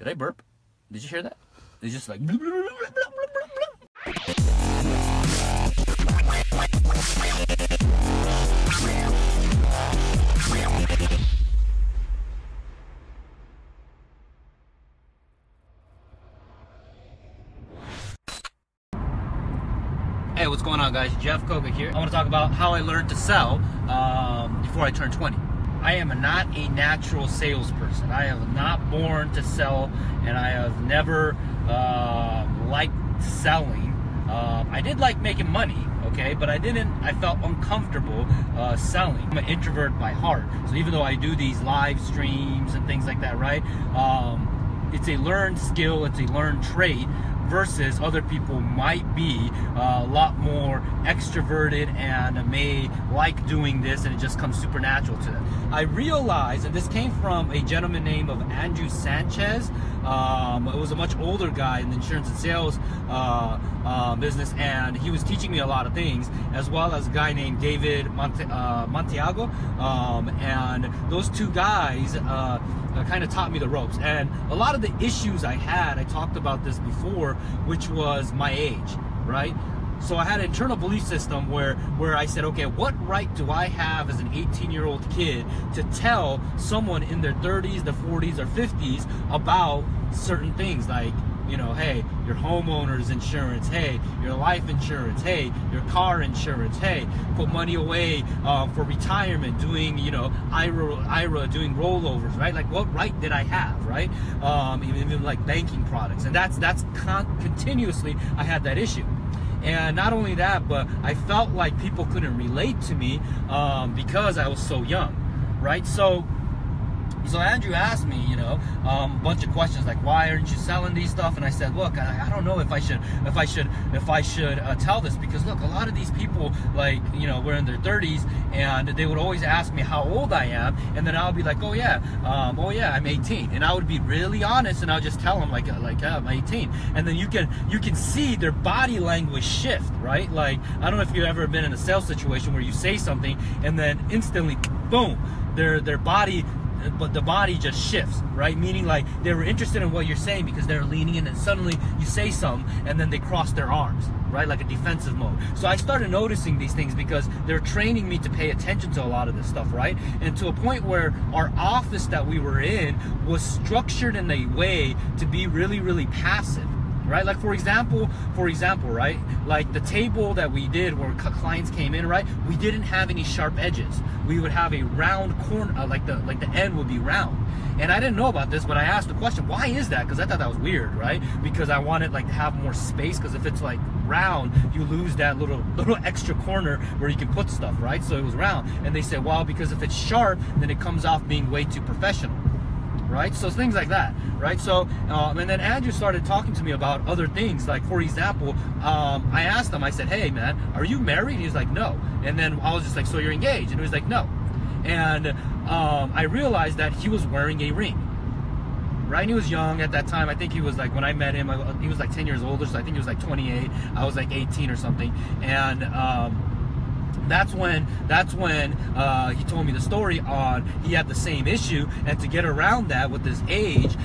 Did I burp? Did you hear that? It's just like... Hey, what's going on, guys? Jeff COGA here. I want to talk about how I learned to sell before I turned 20. I am not a natural salesperson. I am not born to sell, and I have never liked selling. I did like making money, okay, but I felt uncomfortable selling. I'm an introvert by heart, so even though I do these live streams and things like that, right, it's a learned skill, it's a learned trait, versus other people might be a lot more extroverted and may like doing this, and it just comes supernatural to them. I realized, and this came from a gentleman named Andrew Sanchez. It was a much older guy in the insurance and sales business, and he was teaching me a lot of things, as well as a guy named David Montiago, and those two guys kind of taught me the ropes. And a lot of the issues I had, I talked about this before, which was my age, right? So I had an internal belief system where I said, okay, what right do I have as an 18-year-old kid to tell someone in their 30s, their 40s, or 50s about certain things, like, you know, hey, your homeowner's insurance, hey, your life insurance, hey, your car insurance, hey, put money away for retirement, doing, you know, IRA, doing rollovers, right? Like, what right did I have, right? Even like banking products, and that's continuously I had that issue. And not only that, but I felt like people couldn't relate to me because I was so young, right? So Andrew asked me, you know, a bunch of questions like, why aren't you selling these stuff? And I said, look, I don't know if I should tell this, because look, a lot of these people, like, you know, we're in their 30s, and they would always ask me how old I am, and then I'll be like, oh yeah, I'm 18, and I would be really honest, and I'll just tell them like I'm 18, and then you can see their body language shift, right? Like, I don't know if you've ever been in a sales situation where you say something, and then instantly, boom, their body. But the body just shifts, right? Meaning, like, they were interested in what you're saying because they're leaning in, and suddenly you say something and then they cross their arms, right? Like a defensive mode. So I started noticing these things because they're training me to pay attention to a lot of this stuff, right? And to a point where our office that we were in was structured in a way to be really, really passive. Right, like for example, right, like the table that we did where clients came in, right, we didn't have any sharp edges. We would have a round corner, like the end would be round. And I didn't know about this, but I asked the question, why is that? Because I thought that was weird, right? Because I wanted, like, to have more space, because if it's like round, you lose that little extra corner where you can put stuff, right? So it was round. And they said, well, because if it's sharp, then it comes off being way too professional. Right, so things like that, right? So, and then Andrew started talking to me about other things. Like, for example, I asked him, I said, hey man, are you married? He was like, no. And then I was just like, so you're engaged? And he was like, no. And I realized that he was wearing a ring, right? And he was young at that time. I think he was like, when I met him, he was like 10 years older, so I think he was like 28. I was like 18 or something. And that's when he told me the story on he had the same issue, and to get around that with his age,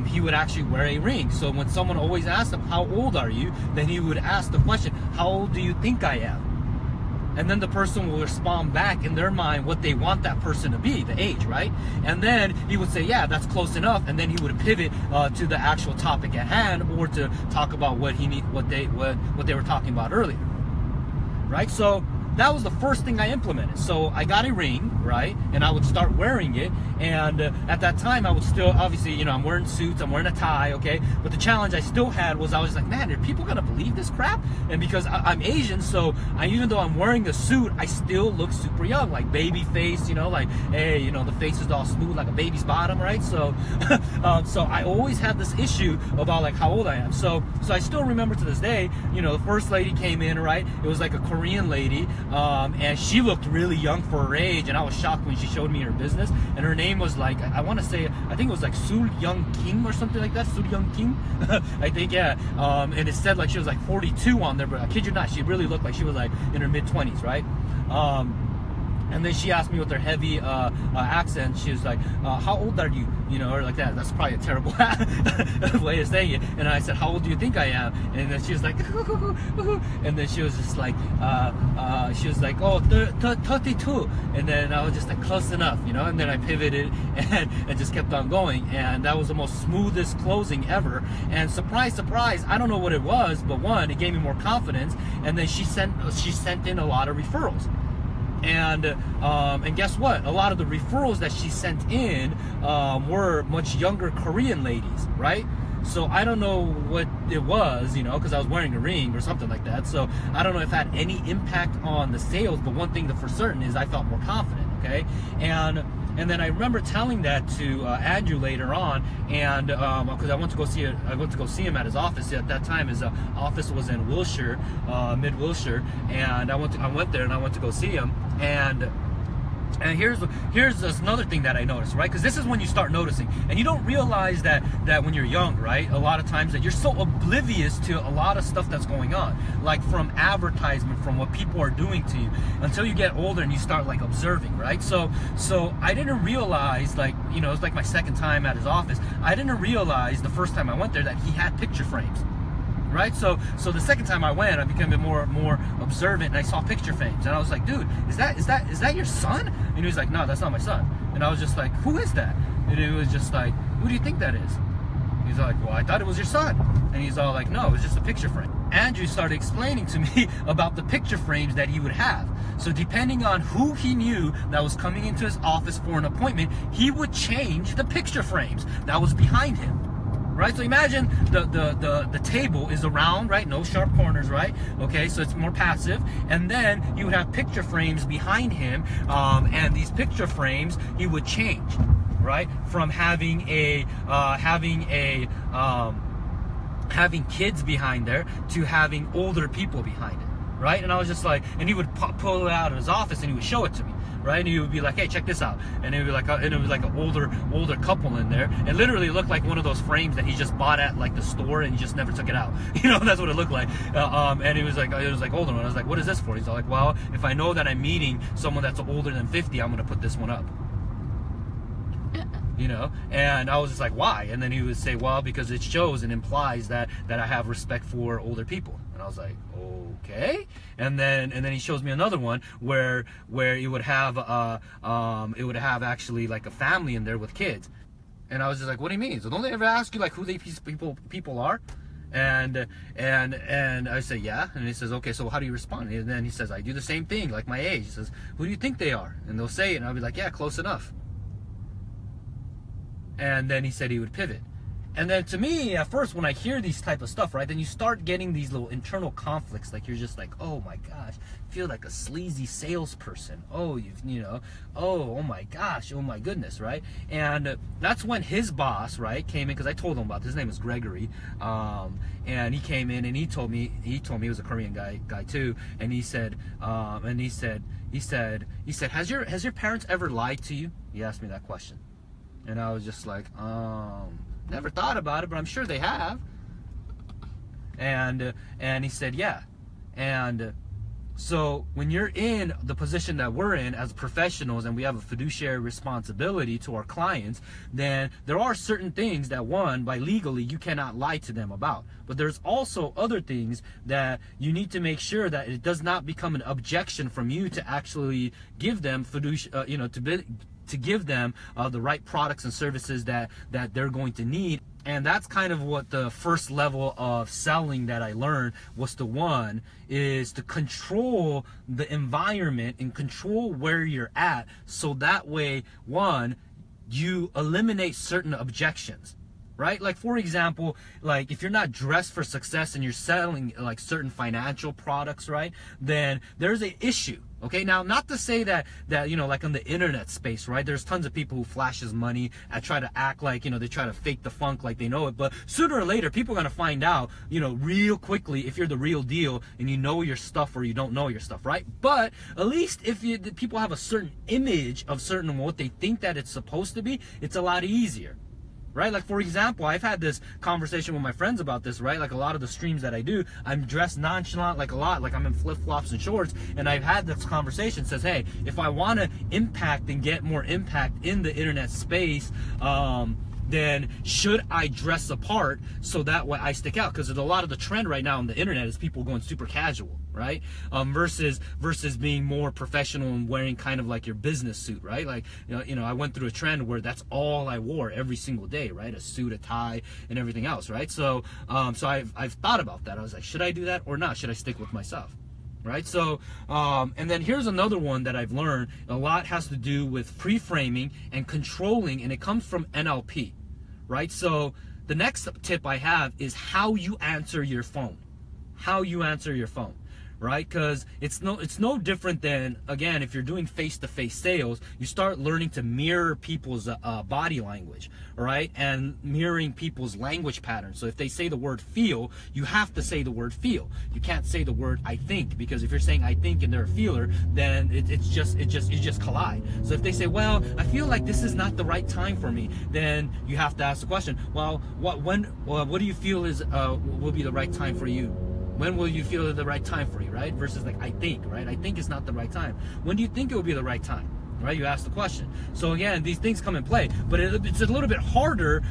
he would actually wear a ring. So when someone always asked him, how old are you, then he would ask the question, how old do you think I am? And then the person will respond back in their mind what they want that person to be, the age, right? And then he would say, yeah, that's close enough, and then he would pivot to the actual topic at hand, or to talk about what they were talking about earlier, right? So that was the first thing I implemented. So I got a ring, right? And I would start wearing it. And at that time, I would still, obviously, you know, I'm wearing suits, I'm wearing a tie, okay? But the challenge I still had was, I was like, man, are people gonna believe this crap? And because I'm Asian, so even though I'm wearing a suit, I still look super young, like baby face, you know, like, hey, you know, the face is all smooth like a baby's bottom, right? So, so I always had this issue about like how old I am. So I still remember to this day, you know, the first lady came in, right? It was like a Korean lady, and she looked really young for her age, and I was shocked when she showed me her business, and her name was like, I want to say, I think it was like Sul Young Kim or something like that, Sul Young Kim, I think, yeah, and it said like she was like 42 on there, but I kid you not, she really looked like she was like in her mid-20s, right? And then she asked me with her heavy accent, she was like, how old are you? You know, or like that. That's probably a terrible way of saying it. And I said, how old do you think I am? And then she was like, and then she was just like, oh, 32. And then I was just like, close enough, you know? And then I pivoted and just kept on going. And that was the most smoothest closing ever. And surprise, surprise, I don't know what it was, but one, it gave me more confidence. And then she sent in a lot of referrals. And guess what? A lot of the referrals that she sent in were much younger Korean ladies, right? So I don't know what it was, you know, because I was wearing a ring or something like that. So I don't know if it had any impact on the sales, but one thing for certain is I felt more confident, okay? And then I remember telling that to Andrew later on, and because I went to go see him at his office. At that time, his office was in Wilshire, mid Wilshire, and I went there and I went to go see him. And here's another thing that I noticed, right? Because this is when you start noticing, and you don't realize that when you're young, right? A lot of times that you're so oblivious to a lot of stuff that's going on, like from advertisement, from what people are doing to you, until you get older and you start like observing, right? So I didn't realize, like, you know, it's like my second time at his office. I didn't realize the first time I went there that he had picture frames. Right, so the second time I went, I became more observant, and I saw picture frames, and I was like, dude, is that your son? And he was like, no, that's not my son. And I was just like, who is that? And it was just like, who do you think that is? He's like, well, I thought it was your son. And he's all like, no, it was just a picture frame. Andrew started explaining to me about the picture frames that he would have. So depending on who he knew that was coming into his office for an appointment, he would change the picture frames that was behind him. Right, so imagine the table is around, right? No sharp corners, right? Okay, so it's more passive, and then you would have picture frames behind him, and these picture frames he would change, right? From having kids behind there to having older people behind it, right? And I was just like, and he would pull it out of his office and he would show it to me. Right, and he would be like, "Hey, check this out," and it would be like, and it was like an older couple in there. It literally looked like one of those frames that he just bought at like the store and he just never took it out. You know, that's what it looked like. And it was like older one. I was like, "What is this for?" He's all like, "Well, if I know that I'm meeting someone that's older than 50, I'm gonna put this one up." You know, and I was just like, "Why?" And then he would say, "Well, because it shows and implies that I have respect for older people." And I was like, okay. And then he shows me another one where it would have actually like a family in there with kids. And I was just like, what do you mean? So don't they ever ask you like who these people are? And I say, yeah. And he says, okay, so how do you respond? And then he says, I do the same thing, like my age. He says, who do you think they are? And they'll say it, and I'll be like, yeah, close enough. And then he said he would pivot. And then to me, at first, when I hear these type of stuff, right, then you start getting these little internal conflicts. Like, you're just like, oh my gosh, I feel like a sleazy salesperson. Oh, you know, oh my gosh, oh my goodness, right? And that's when his boss, right, came in, because I told him about this. His name is Gregory. And he came in and he told me he was a Korean guy too. And he said, has your parents ever lied to you? He asked me that question. And I was just like, never thought about it, but I'm sure they have. And he said, yeah. And so when you're in the position that we're in as professionals, and we have a fiduciary responsibility to our clients, then there are certain things that, one, by legally you cannot lie to them about. But there's also other things that you need to make sure that it does not become an objection from you to actually give them to give them the right products and services that they're going to need. And that's kind of what the first level of selling that I learned was to control the environment and control where you're at, so that way, one, you eliminate certain objections. Right? Like, for example, like if you're not dressed for success and you're selling like certain financial products, right, then there's an issue. Okay, now not to say that you know, like on the internet space, right, there's tons of people who flashes money and try to act like, you know, they try to fake the funk like they know it, but sooner or later people are going to find out, you know, real quickly if you're the real deal and you know your stuff or you don't know your stuff, right? But at least if people have a certain image of certain what they think that it's supposed to be, it's a lot easier. right? Like, for example, I've had this conversation with my friends about this, right? Like, a lot of the streams that I do, I'm dressed nonchalant, like a lot, like I'm in flip-flops and shorts, and I've had this conversation, says, hey, if I want to impact and get more impact in the internet space, then should I dress apart so that way I stick out? Because a lot of the trend right now on the internet is people going super casual, right? Versus being more professional and wearing kind of like your business suit, right? Like, you know, I went through a trend where that's all I wore every single day, right? A suit, a tie, and everything else, right? So, so I've thought about that. I was like, should I do that or not? Should I stick with myself? Right? So, and then here's another one that I've learned. A lot has to do with pre-framing and controlling, and it comes from NLP, right? So the next tip I have is how you answer your phone. How you answer your phone, right? Because it's no different than, again, if you're doing face-to-face sales, you start learning to mirror people's body language, right? And mirroring people's language patterns. So if they say the word feel, you have to say the word feel. You can't say the word I think, because if you're saying I think and they're a feeler, then you just collide. So if they say, well, I feel like this is not the right time for me, then you have to ask the question, well, what do you feel is will be the right time for you? When will you feel the right time for you, right? Versus like, I think, right? I think it's not the right time. When do you think it will be the right time, right? You ask the question. So again, these things come in play, but it's a little bit harder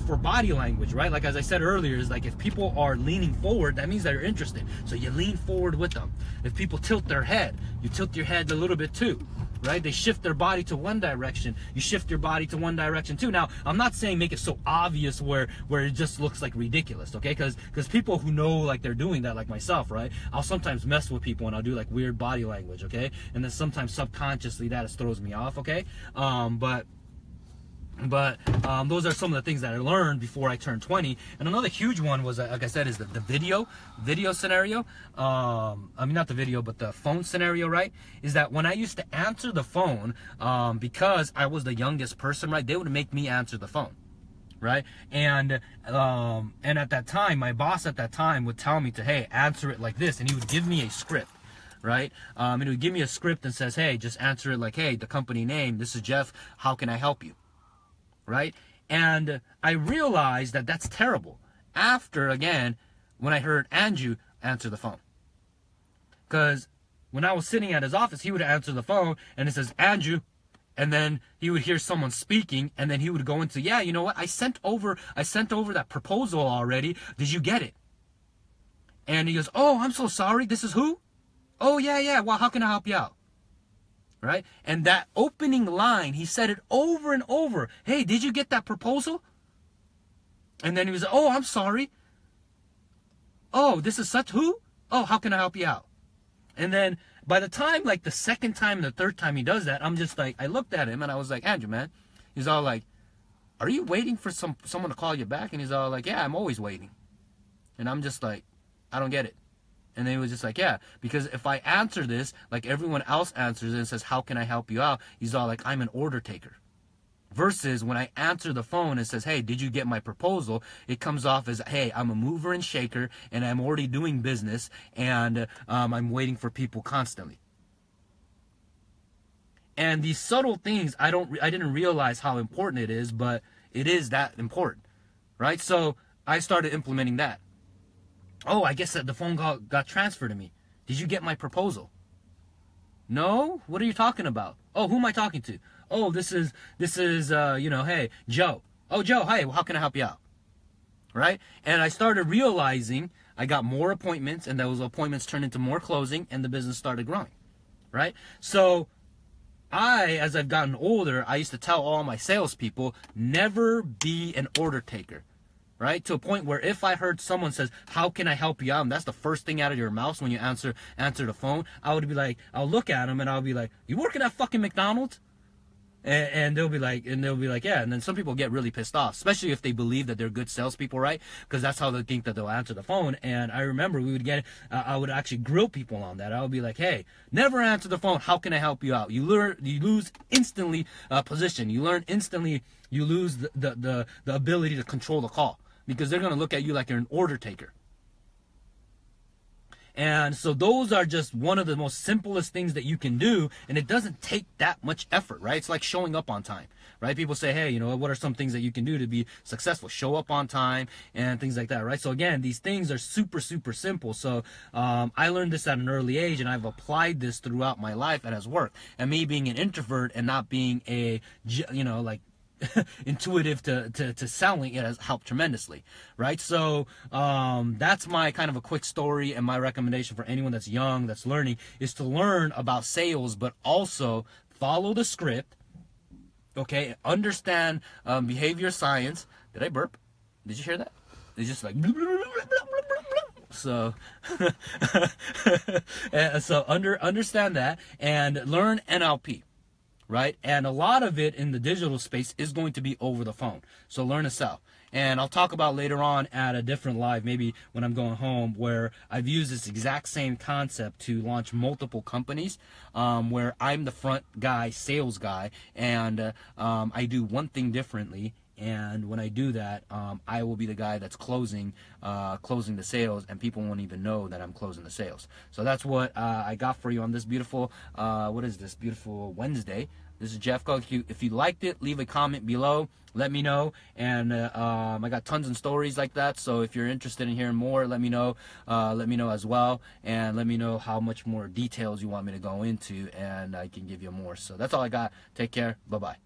for body language, right? Like, as I said earlier, is like, if people are leaning forward, that means that you're interested. So you lean forward with them. If people tilt their head, you tilt your head a little bit too, right? They shift their body to one direction. You shift your body to one direction too. Now, I'm not saying make it so obvious where it just looks like ridiculous, okay? Because people who know like they're doing that, like myself, right? I'll sometimes mess with people and I'll do like weird body language, okay? And then sometimes subconsciously that throws me off, okay? But those are some of the things that I learned before I turned 20. And another huge one was, like I said, is the video scenario. I mean, not the video, but the phone scenario, right? Is that when I used to answer the phone, because I was the youngest person, right, they would make me answer the phone, right? And at that time, my boss at that time would tell me to, hey, answer it like this, and he would give me a script, right? And he would give me a script and says, hey, just answer it like, hey, the company name, this is Jeff, how can I help you? Right? And I realized that that's terrible after, again, when I heard Andrew answer the phone. Because when I was sitting at his office, he would answer the phone and it says, Andrew, and then he would hear someone speaking, and then he would go into, yeah, you know what, I sent over that proposal already, did you get it? And he goes, oh, I'm so sorry, this is who? Oh, yeah, well, how can I help you out? Right? And that opening line, he said it over and over. Hey, did you get that proposal? And then he was, oh, I'm sorry. Oh, this is such who? Oh, how can I help you out? And then by the time, like the second time and the third time he does that, I'm just like, I looked at him and I was like, Andrew, man. He's all like, are you waiting for someone to call you back? And he's all like, yeah, I'm always waiting. And I'm just like, I don't get it. And then he was just like, yeah, because if I answer this like everyone else answers it and says, how can I help you out? He's all like, I'm an order taker. Versus when I answer the phone and says, hey, did you get my proposal? It comes off as, hey, I'm a mover and shaker and I'm already doing business and I'm waiting for people constantly. And these subtle things, I didn't realize how important it is, but it is that important, right? So I started implementing that. Oh, I guess that the phone got transferred to me. Did you get my proposal? No? What are you talking about? Oh, who am I talking to? Oh, this is you know, hey, Joe. Oh, Joe, hi, how can I help you out? Right? And I started realizing I got more appointments, and those appointments turned into more closing, and the business started growing. Right? So as I've gotten older, I used to tell all my salespeople, never be an order taker. Right? To a point where if I heard someone says, how can I help you out? And that's the first thing out of your mouth when you answer the phone. I would be like, I'll look at them and I'll be like, you working at fucking McDonald's? And they'll be like, yeah. And then some people get really pissed off, especially if they believe that they're good salespeople, right? Because that's how they think that they'll answer the phone. And I remember I would actually grill people on that. I would be like, hey, never answer the phone. How can I help you out? You lose instantly position. You learn instantly. You lose the ability to control the call, because they're going to look at you like you're an order taker. And so those are just one of the most simplest things that you can do, and it doesn't take that much effort, right? It's like showing up on time, right? People say, hey, you know, what are some things that you can do to be successful? Show up on time and things like that, right? So again, these things are super, super simple. So I learned this at an early age, and I've applied this throughout my life, and has worked. And me being an introvert and not being a, you know, like, intuitive to selling, it has helped tremendously, right? So that's my kind of a quick story, and my recommendation for anyone that's young, that's learning, is to learn about sales, but also follow the script, okay? Understand behavior science. Did I burp? Did you hear that? It's just like so so understand that, and learn NLP, right? And a lot of it in the digital space is going to be over the phone. So learn to sell. And I'll talk about later on at a different live, maybe when I'm going home, where I've used this exact same concept to launch multiple companies, where I'm the front guy, sales guy, and I do one thing differently. And when I do that, I will be the guy that's closing the sales, and people won't even know that I'm closing the sales. So that's what I got for you on this beautiful, what is this, beautiful Wednesday. This is Jeff COGA. If you liked it, leave a comment below. Let me know. And I got tons of stories like that. So if you're interested in hearing more, let me know. Let me know as well. And let me know how much more details you want me to go into, and I can give you more. So that's all I got. Take care. Bye-bye.